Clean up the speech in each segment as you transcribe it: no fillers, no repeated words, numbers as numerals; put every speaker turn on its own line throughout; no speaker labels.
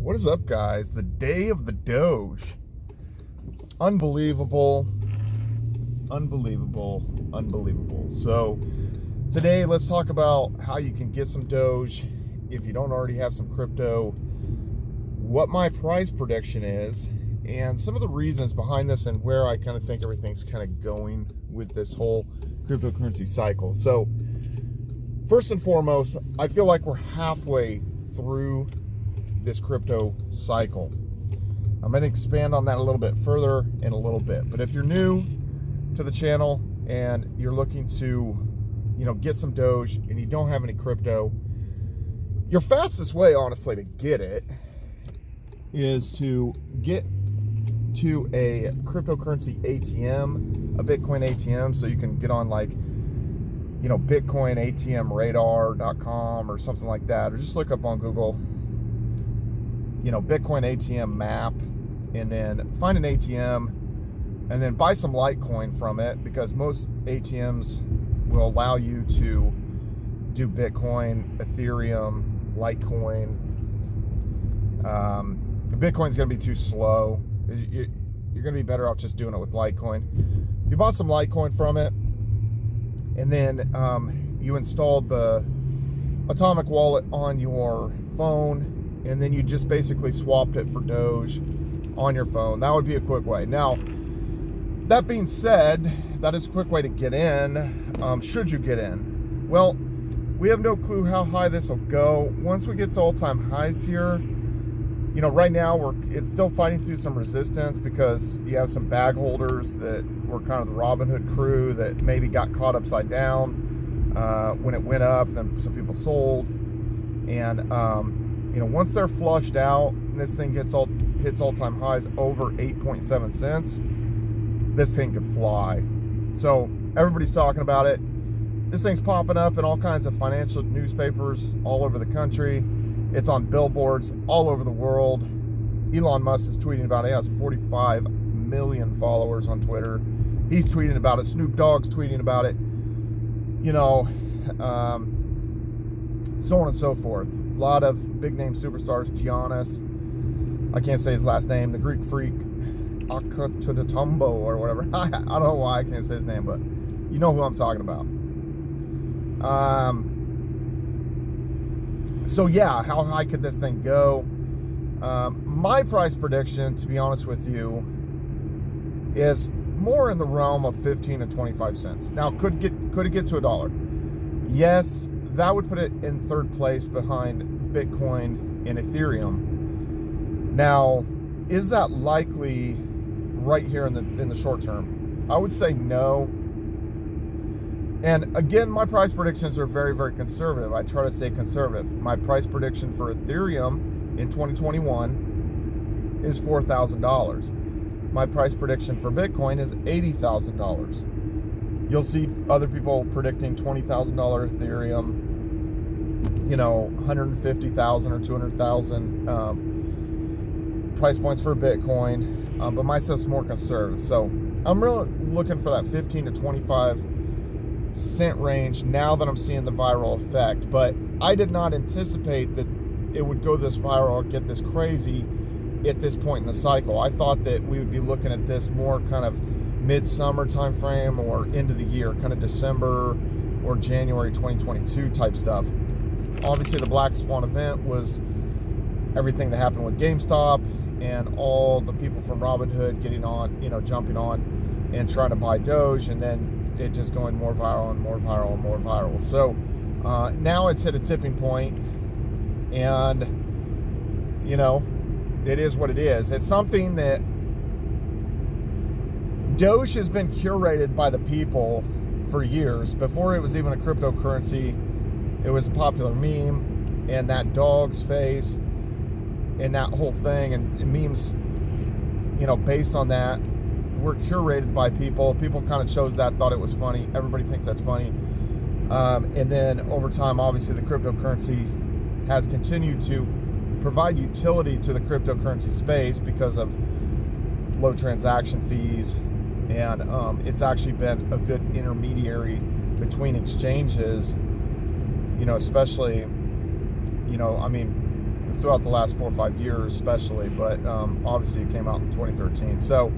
What is up, guys? The day of the Doge. Unbelievable. So today let's talk about how you can get some Doge if you don't already have some crypto, what my price prediction is, and some of the reasons behind this and where I kind of think everything's kind of going with this whole cryptocurrency cycle. So first and foremost, I feel like we're halfway through this crypto cycle. I'm going to expand on that a little bit further in a little bit. But if you're new to the channel and you're looking to, get some Doge and you don't have any crypto, your fastest way, honestly, to get it is to get to a cryptocurrency ATM, a Bitcoin ATM, so you can get on BitcoinATMradar.com or something like that, or just look up on Google, Bitcoin ATM map, and then find an ATM and then buy some Litecoin from it, because most ATMs will allow you to do Bitcoin, Ethereum, Litecoin. Bitcoin's going to be too slow. You're going to be better off just doing it with Litecoin. If you bought some Litecoin from it, and then you installed the Atomic wallet on your phone, and then you just basically swapped it for Doge on your phone, that would be a quick way. Now, that being said, that is a quick way to get in. Should you get in? Well, we have no clue how high this will go. Once we get to all-time highs here, right now it's still fighting through some resistance, because you have some bag holders that were kind of the Robinhood crew that maybe got caught upside down when it went up. Then some people sold, and once they're flushed out and this thing hits all-time highs over 8.7 cents, this thing could fly. So everybody's talking about it. This thing's popping up in all kinds of financial newspapers all over the country. It's on billboards all over the world. Elon Musk is tweeting about it. He has 45 million followers on Twitter. He's tweeting about it. Snoop Dogg's tweeting about it. So on and so forth. A lot of big name superstars. Giannis, I can't say his last name, the Greek freak, Akatutumbo or whatever. I don't know why I can't say his name, but you know who I'm talking about. So yeah, how high could this thing go? My price prediction, to be honest with you, is more in the realm of 15 to 25 cents. Now, could it get to $1? Yes, that would put it in third place behind Bitcoin and Ethereum. Now, is that likely right here in the short term? I would say no. And again, my price predictions are very, very conservative. I try to stay conservative. My price prediction for Ethereum in 2021 is $4,000. My price prediction for Bitcoin is $80,000. You'll see other people predicting $20,000 Ethereum, $150,000 or $200,000 price points for Bitcoin, but my stuff's more conservative. So I'm really looking for that 15 to 25 cent range now that I'm seeing the viral effect. But I did not anticipate that it would go this viral or get this crazy at this point in the cycle. I thought that we would be looking at this more kind of mid-summer time frame or end of the year, kind of December or January 2022 type stuff. Obviously, the Black Swan event was everything that happened with GameStop and all the people from Robinhood getting on, jumping on and trying to buy Doge, and then it just going more viral and more viral and more viral. So now it's hit a tipping point, and it is what it is. It's something that Doge has been curated by the people for years. Before it was even a cryptocurrency, it was a popular meme, and that dog's face and that whole thing, and memes, based on that, were curated by people. People kind of chose that, thought it was funny. Everybody thinks that's funny. And then over time, obviously, the cryptocurrency has continued to provide utility to the cryptocurrency space because of low transaction fees. And it's actually been a good intermediary between exchanges, especially, throughout the last 4 or 5 years, especially. But obviously, it came out in 2013. So,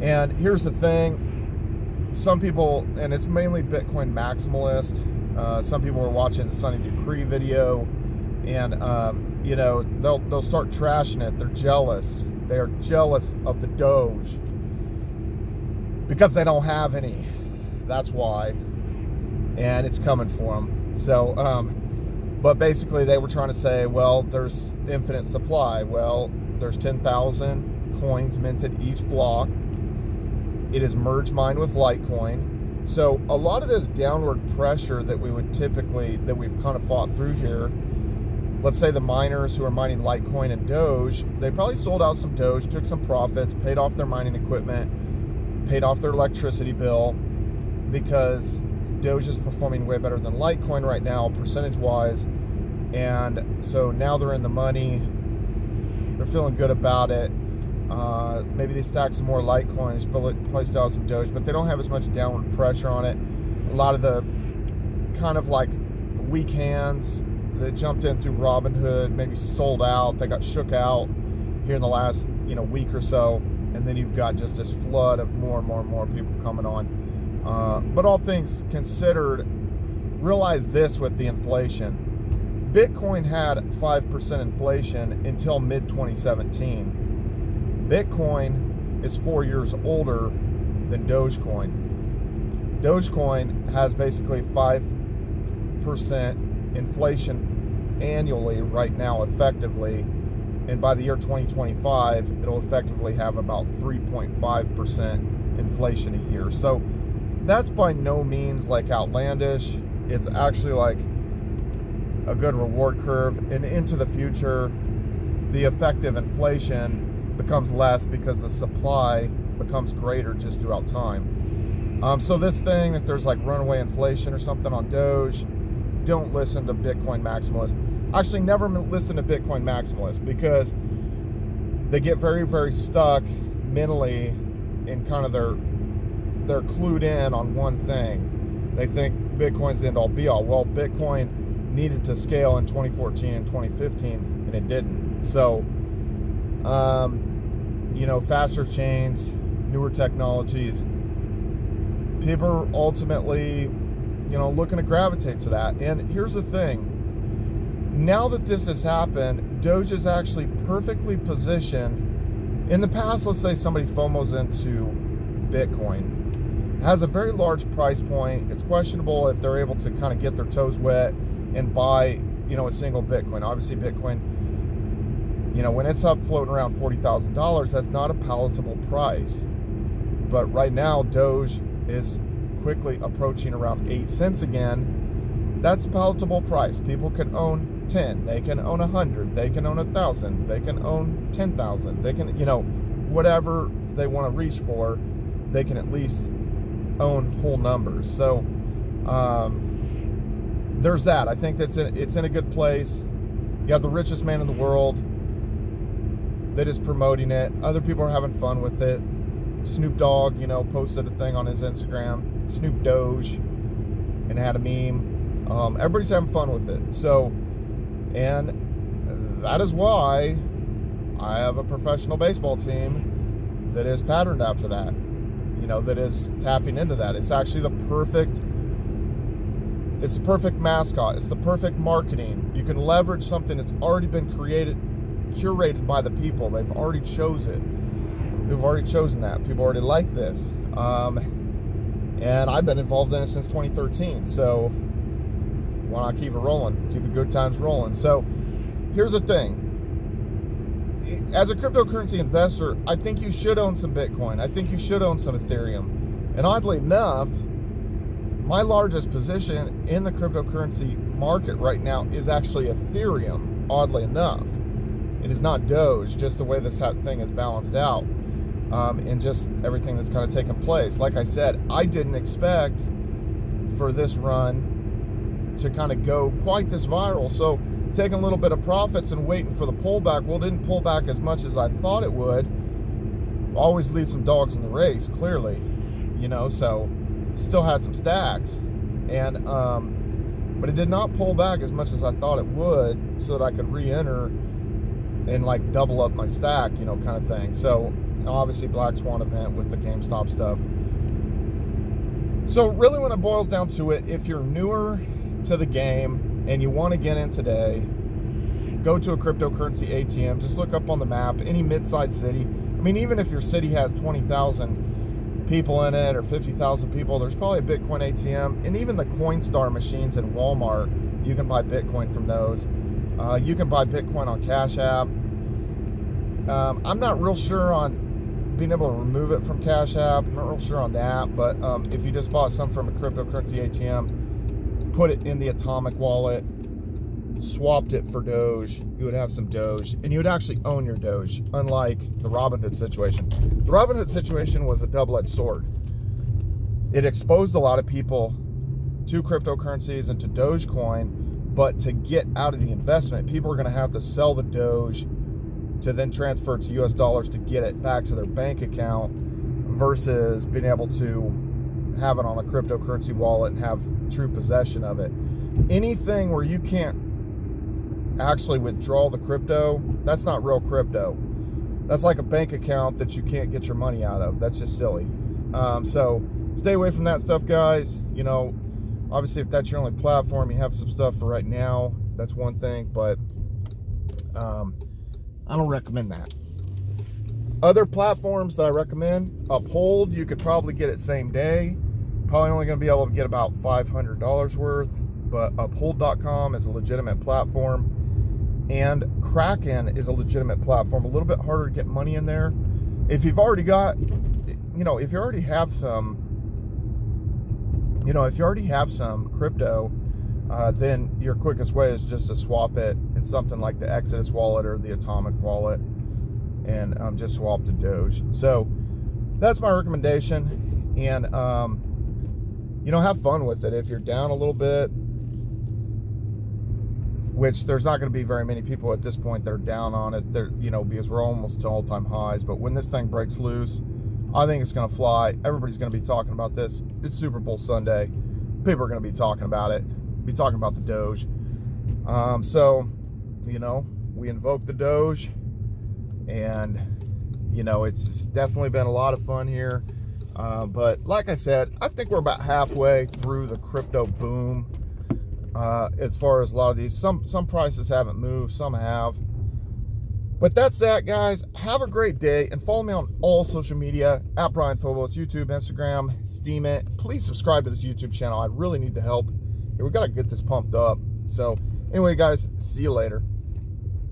and here's the thing: some people, and it's mainly Bitcoin maximalist. Some people are watching the Sunny Decree video, and you know, they'll start trashing it. They're jealous. They are jealous of the Doge because they don't have any. That's why, and it's coming for them. So, but basically, they were trying to say, well, there's infinite supply. Well, there's 10,000 coins minted each block. It is merge mined with Litecoin. So a lot of this downward pressure that we've kind of fought through here, let's say the miners who are mining Litecoin and Doge, they probably sold out some Doge, took some profits, paid off their mining equipment, paid off their electricity bill, because Doge is performing way better than Litecoin right now, percentage-wise. And so now they're in the money. They're feeling good about it. Maybe they stack some more Litecoins, but probably still have some Doge, but they don't have as much downward pressure on it. A lot of the kind of like weak hands that jumped in through Robinhood, maybe sold out. They got shook out here in the last week or so, and then you've got just this flood of more and more people coming on. But all things considered, realize this with the inflation. Bitcoin had 5% inflation until mid-2017. Bitcoin is 4 years older than Dogecoin. Dogecoin has basically 5% inflation annually right now, effectively, and by the year 2025 it'll effectively have about 3.5% inflation a year. So that's by no means like outlandish. It's actually like a good reward curve, and into the future the effective inflation becomes less because the supply becomes greater just throughout time. So this thing that there's like runaway inflation or something on Doge, don't listen to Bitcoin maximalists. Actually, never listen to Bitcoin maximalists, because they get very, very stuck mentally in kind of they're clued in on one thing. They think Bitcoin's the end all be all. Well, Bitcoin needed to scale in 2014 and 2015, and it didn't. So, faster chains, newer technologies, people are ultimately looking to gravitate to that. And here's the thing: now that this has happened, Doge is actually perfectly positioned. In the past, let's say somebody FOMOs into Bitcoin, has a very large price point. It's questionable if they're able to kind of get their toes wet and buy a single Bitcoin. Obviously Bitcoin, when it's up floating around $40,000, that's not a palatable price. But right now Doge is quickly approaching around 8 cents again. That's a palatable price. People can own 10, they can own 100, they can own 1,000, they can own 10,000, they can, whatever they want to reach for, they can at least own whole numbers. So there's that. I think it's in a good place. You have the richest man in the world that is promoting it. Other people are having fun with it. Snoop Dogg, posted a thing on his Instagram, Snoop Doge, and had a meme. Everybody's having fun with it. So, and that is why I have a professional baseball team that is patterned after that, that is tapping into that. It's actually the perfect mascot. It's the perfect marketing. You can leverage something that's already been curated by the people. They've already chosen that. People already like this. And I've been involved in it since 2013. So why not keep it rolling? Keep the good times rolling. So here's the thing. As a cryptocurrency investor, I think you should own some Bitcoin. I think you should own some Ethereum. And oddly enough, my largest position in the cryptocurrency market right now is actually Ethereum, oddly enough. It is not Doge, just the way this thing is balanced out, and just everything that's kind of taken place. Like I said, I didn't expect for this run to kind of go quite this viral. So taking a little bit of profits and waiting for the pullback. Well, it didn't pull back as much as I thought it would. Always leave some dogs in the race, clearly, so still had some stacks. And but it did not pull back as much as I thought it would, so that I could re-enter and like double up my stack, you know, kind of thing. So obviously black swan event with the GameStop stuff. So really when it boils down to it, if you're newer to the game and you want to get in today, go to a cryptocurrency ATM. Just look up on the map, any mid-sized city. I mean, even if your city has 20,000 people in it or 50,000 people, there's probably a Bitcoin ATM. And even the Coinstar machines in Walmart, you can buy Bitcoin from those. You can buy Bitcoin on Cash App. I'm not real sure on being able to remove it from Cash App. I'm not real sure on that, but if you just bought some from a cryptocurrency ATM, put it in the Atomic wallet, swapped it for Doge, you would have some Doge, and you would actually own your Doge, unlike the Robinhood situation. The Robinhood situation was a double-edged sword. It exposed a lot of people to cryptocurrencies and to Dogecoin, but to get out of the investment, people are going to have to sell the Doge to then transfer it to US dollars to get it back to their bank account, versus being able to have it on a cryptocurrency wallet and have true possession of it. Anything where you can't actually withdraw the crypto, that's not real crypto. That's like a bank account that you can't get your money out of. That's just silly. So stay away from that stuff, guys. You know, obviously if that's your only platform, you have some stuff for right now, that's one thing, but I don't recommend that. Other platforms that I recommend, Uphold, you could probably get it same day. Probably only going to be able to get about $500 worth, but Uphold.com is a legitimate platform. And Kraken is a legitimate platform. A little bit harder to get money in there. If you've already got, you know, if you already have some crypto, then your quickest way is just to swap it in something like the Exodus wallet or the Atomic wallet, and just swap to Doge. So that's my recommendation. And you know, have fun with it. If you're down a little bit, which there's not going to be very many people at this point that are down on it, you know, because we're almost to all-time highs. But when this thing breaks loose, I think it's going to fly. Everybody's going to be talking about this. It's Super Bowl Sunday. People are going to be talking about it, be talking about the Doge. So, you know, we invoke the Doge, and, you know, it's definitely been a lot of fun here. But like I said, I think we're about halfway through the crypto boom. As far as a lot of these, some prices haven't moved, some have. But that's that, guys. Have a great day, and follow me on all social media at Brian Phobos, YouTube, Instagram, Steam it. Please subscribe to this YouTube channel. I really need the help. We got to get this pumped up. So anyway, guys, see you later.